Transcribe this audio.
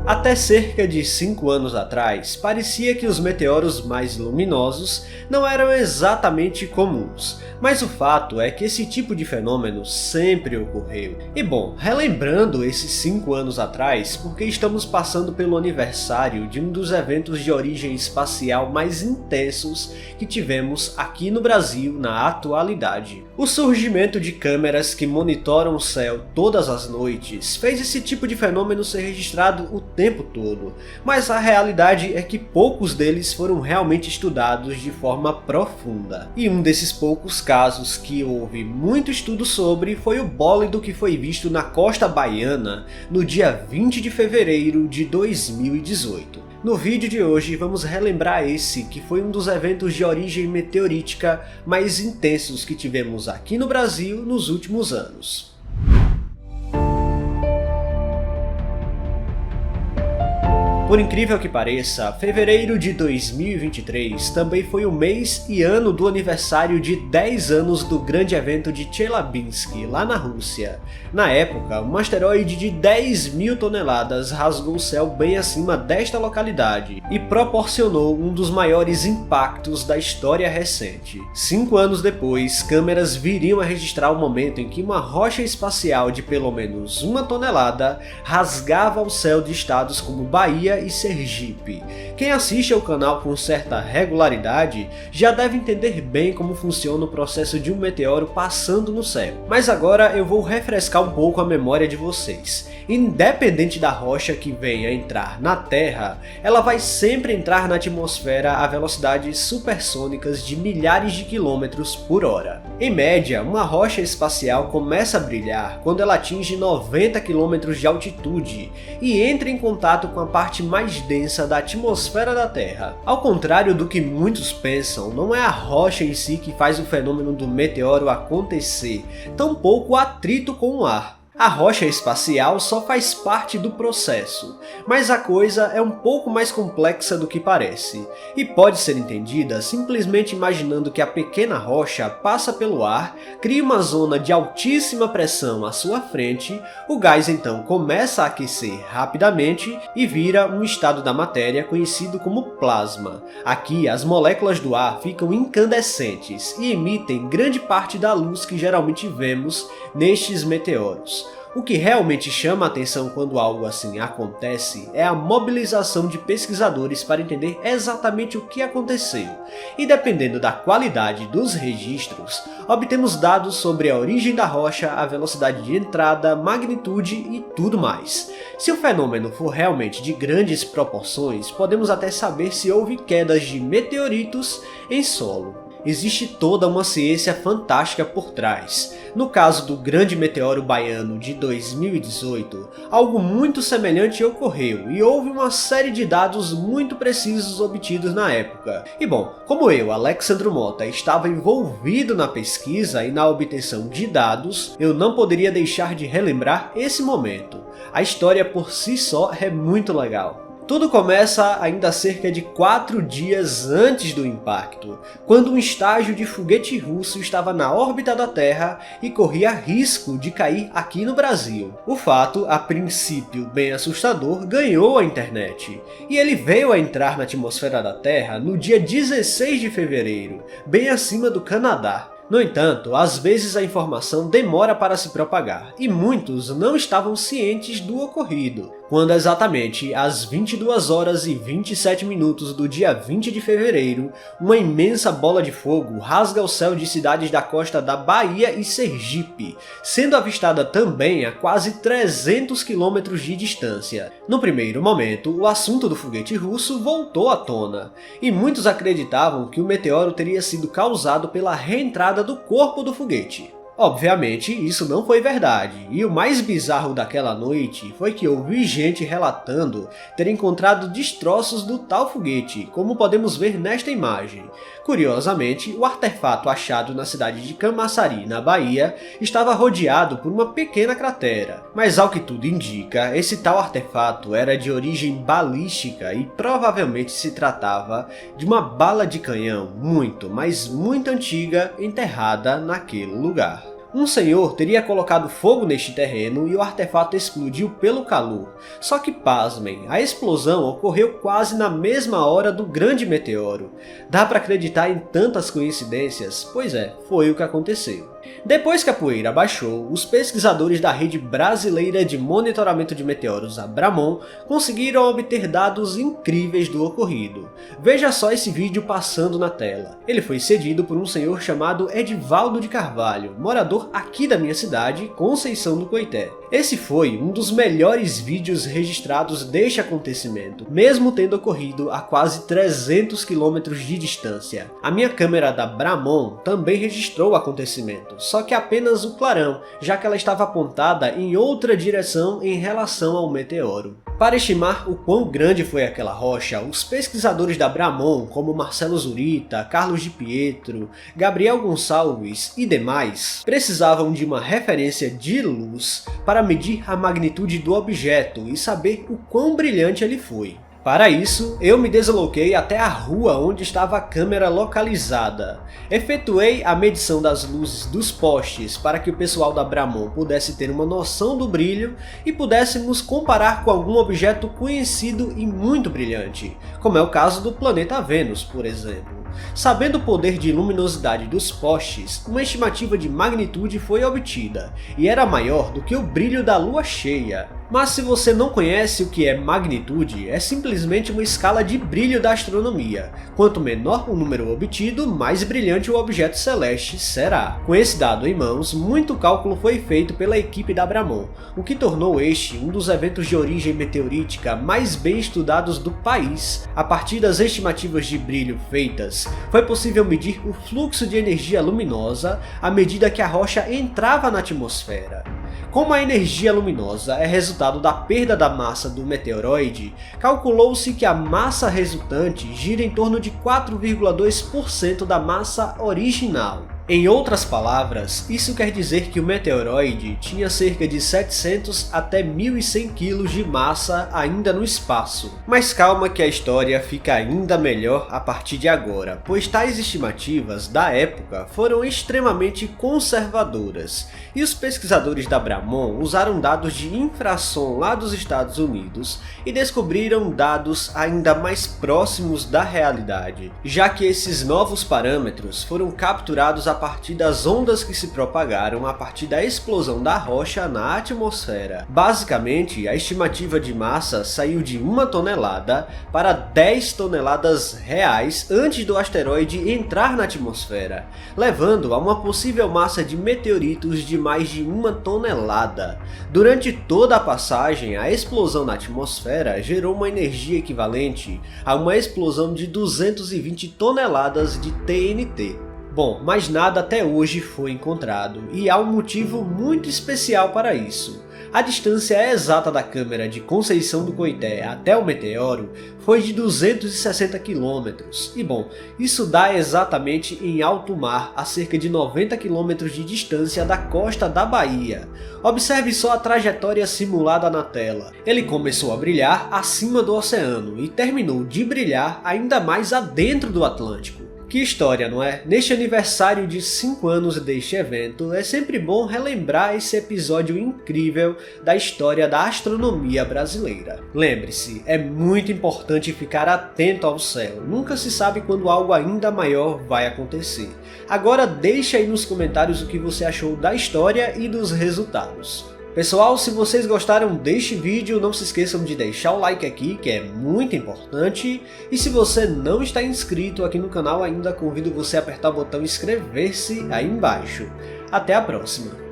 Até cerca de 5 anos atrás, parecia que os meteoros mais luminosos não eram exatamente comuns, mas o fato é que esse tipo de fenômeno sempre ocorreu. E bom, relembrando esses 5 anos atrás, porque estamos passando pelo aniversário de um dos eventos de origem espacial mais intensos que tivemos aqui no Brasil na atualidade. O surgimento de câmeras que monitoram o céu todas as noites fez esse tipo de fenômeno ser registrado o tempo todo, mas a realidade é que poucos deles foram realmente estudados de forma profunda. E um desses poucos casos que houve muito estudo sobre foi o bólido que foi visto na costa baiana no dia 20 de fevereiro de 2018. No vídeo de hoje vamos relembrar esse que foi um dos eventos de origem meteorítica mais intensos que tivemos aqui no Brasil nos últimos anos. Por incrível que pareça, fevereiro de 2023 também foi o mês e ano do aniversário de 10 anos do grande evento de Chelyabinsk, lá na Rússia. Na época, um asteroide de 10.000 toneladas rasgou o céu bem acima desta localidade e proporcionou um dos maiores impactos da história recente. 5 anos depois, câmeras viriam a registrar o momento em que uma rocha espacial de pelo menos 1 tonelada rasgava o céu de estados como Bahia e Sergipe. Quem assiste ao canal com certa regularidade já deve entender bem como funciona o processo de um meteoro passando no céu. Mas agora eu vou refrescar um pouco a memória de vocês. Independente da rocha que venha entrar na Terra, ela vai sempre entrar na atmosfera a velocidades supersônicas de milhares de quilômetros por hora. Em média, uma rocha espacial começa a brilhar quando ela atinge 90 km de altitude e entra em contato com a parte mais densa da atmosfera da Terra. Ao contrário do que muitos pensam, não é a rocha em si que faz o fenômeno do meteoro acontecer, tampouco o atrito com o ar. A rocha espacial só faz parte do processo, mas a coisa é um pouco mais complexa do que parece, e pode ser entendida simplesmente imaginando que a pequena rocha passa pelo ar, cria uma zona de altíssima pressão à sua frente, o gás então começa a aquecer rapidamente e vira um estado da matéria conhecido como plasma. Aqui as moléculas do ar ficam incandescentes e emitem grande parte da luz que geralmente vemos nestes meteoros. O que realmente chama a atenção quando algo assim acontece é a mobilização de pesquisadores para entender exatamente o que aconteceu, e dependendo da qualidade dos registros, obtemos dados sobre a origem da rocha, a velocidade de entrada, magnitude e tudo mais. Se o fenômeno for realmente de grandes proporções, podemos até saber se houve quedas de meteoritos em solo. Existe toda uma ciência fantástica por trás. No caso do grande meteoro baiano de 2018, algo muito semelhante ocorreu e houve uma série de dados muito precisos obtidos na época. E bom, como eu, Alexandro Mota, estava envolvido na pesquisa e na obtenção de dados, eu não poderia deixar de relembrar esse momento. A história por si só é muito legal. Tudo começa ainda cerca de 4 dias antes do impacto, quando um estágio de foguete russo estava na órbita da Terra e corria risco de cair aqui no Brasil. O fato, a princípio bem assustador, ganhou a internet, e ele veio a entrar na atmosfera da Terra no dia 16 de fevereiro, bem acima do Canadá. No entanto, às vezes a informação demora para se propagar, e muitos não estavam cientes do ocorrido, quando exatamente às 22 horas e 27 minutos do dia 20 de fevereiro, uma imensa bola de fogo rasga o céu de cidades da costa da Bahia e Sergipe, sendo avistada também a quase 300 km de distância. No primeiro momento, o assunto do foguete russo voltou à tona, e muitos acreditavam que o meteoro teria sido causado pela reentrada do corpo do foguete. Obviamente, isso não foi verdade, e o mais bizarro daquela noite foi que houve gente relatando ter encontrado destroços do tal foguete, como podemos ver nesta imagem. Curiosamente, o artefato achado na cidade de Camaçari, na Bahia, estava rodeado por uma pequena cratera, mas ao que tudo indica, esse tal artefato era de origem balística e provavelmente se tratava de uma bala de canhão muito, mas muito antiga enterrada naquele lugar. Um senhor teria colocado fogo neste terreno e o artefato explodiu pelo calor. Só que pasmem, a explosão ocorreu quase na mesma hora do grande meteoro. Dá para acreditar em tantas coincidências? Pois é, foi o que aconteceu. Depois que a poeira baixou, os pesquisadores da Rede Brasileira de Monitoramento de Meteoros, a BRAMON, conseguiram obter dados incríveis do ocorrido. Veja só esse vídeo passando na tela. Ele foi cedido por um senhor chamado Edivaldo de Carvalho, morador aqui da minha cidade, Conceição do Coité. Esse foi um dos melhores vídeos registrados deste acontecimento, mesmo tendo ocorrido a quase 300 km de distância. A minha câmera da BRAMON também registrou o acontecimento, só que apenas o clarão, já que ela estava apontada em outra direção em relação ao meteoro. Para estimar o quão grande foi aquela rocha, os pesquisadores da BRAMON, como Marcelo Zurita, Carlos de Pietro, Gabriel Gonçalves e demais, precisavam de uma referência de luz para medir a magnitude do objeto e saber o quão brilhante ele foi. Para isso, eu me desloquei até a rua onde estava a câmera localizada. Efetuei a medição das luzes dos postes para que o pessoal da BRAMON pudesse ter uma noção do brilho e pudéssemos comparar com algum objeto conhecido e muito brilhante, como é o caso do planeta Vênus, por exemplo. Sabendo o poder de luminosidade dos postes, uma estimativa de magnitude foi obtida, e era maior do que o brilho da lua cheia. Mas se você não conhece o que é magnitude, é simplesmente uma escala de brilho da astronomia. Quanto menor o número obtido, mais brilhante o objeto celeste será. Com esse dado em mãos, muito cálculo foi feito pela equipe da BRAMON, o que tornou este um dos eventos de origem meteorítica mais bem estudados do país. A partir das estimativas de brilho feitas, foi possível medir o fluxo de energia luminosa à medida que a rocha entrava na atmosfera. Como a energia luminosa é resultado da perda da massa do meteoroide, calculou-se que a massa resultante gira em torno de 4,2% da massa original. Em outras palavras, isso quer dizer que o meteoroide tinha cerca de 700 até 1.100 kg de massa ainda no espaço. Mas calma que a história fica ainda melhor a partir de agora, pois tais estimativas da época foram extremamente conservadoras, e os pesquisadores da BRAMON usaram dados de infrassom lá dos Estados Unidos e descobriram dados ainda mais próximos da realidade, já que esses novos parâmetros foram capturados a partir das ondas que se propagaram a partir da explosão da rocha na atmosfera. Basicamente, a estimativa de massa saiu de 1 tonelada para 10 toneladas reais antes do asteroide entrar na atmosfera, levando a uma possível massa de meteoritos de mais de 1 tonelada. Durante toda a passagem, a explosão na atmosfera gerou uma energia equivalente a uma explosão de 220 toneladas de TNT. Bom, mas nada até hoje foi encontrado, e há um motivo muito especial para isso. A distância exata da câmera de Conceição do Coité até o meteoro foi de 260 km, e bom, isso dá exatamente em alto mar, a cerca de 90 km de distância da costa da Bahia. Observe só a trajetória simulada na tela. Ele começou a brilhar acima do oceano e terminou de brilhar ainda mais adentro do Atlântico. Que história, não é? Neste aniversário de 5 anos deste evento, é sempre bom relembrar esse episódio incrível da história da astronomia brasileira. Lembre-se, é muito importante ficar atento ao céu, nunca se sabe quando algo ainda maior vai acontecer. Agora deixa aí nos comentários o que você achou da história e dos resultados. Pessoal, se vocês gostaram deste vídeo, não se esqueçam de deixar o like aqui, que é muito importante. E se você não está inscrito aqui no canal ainda, convido você a apertar o botão inscrever-se aí embaixo. Até a próxima!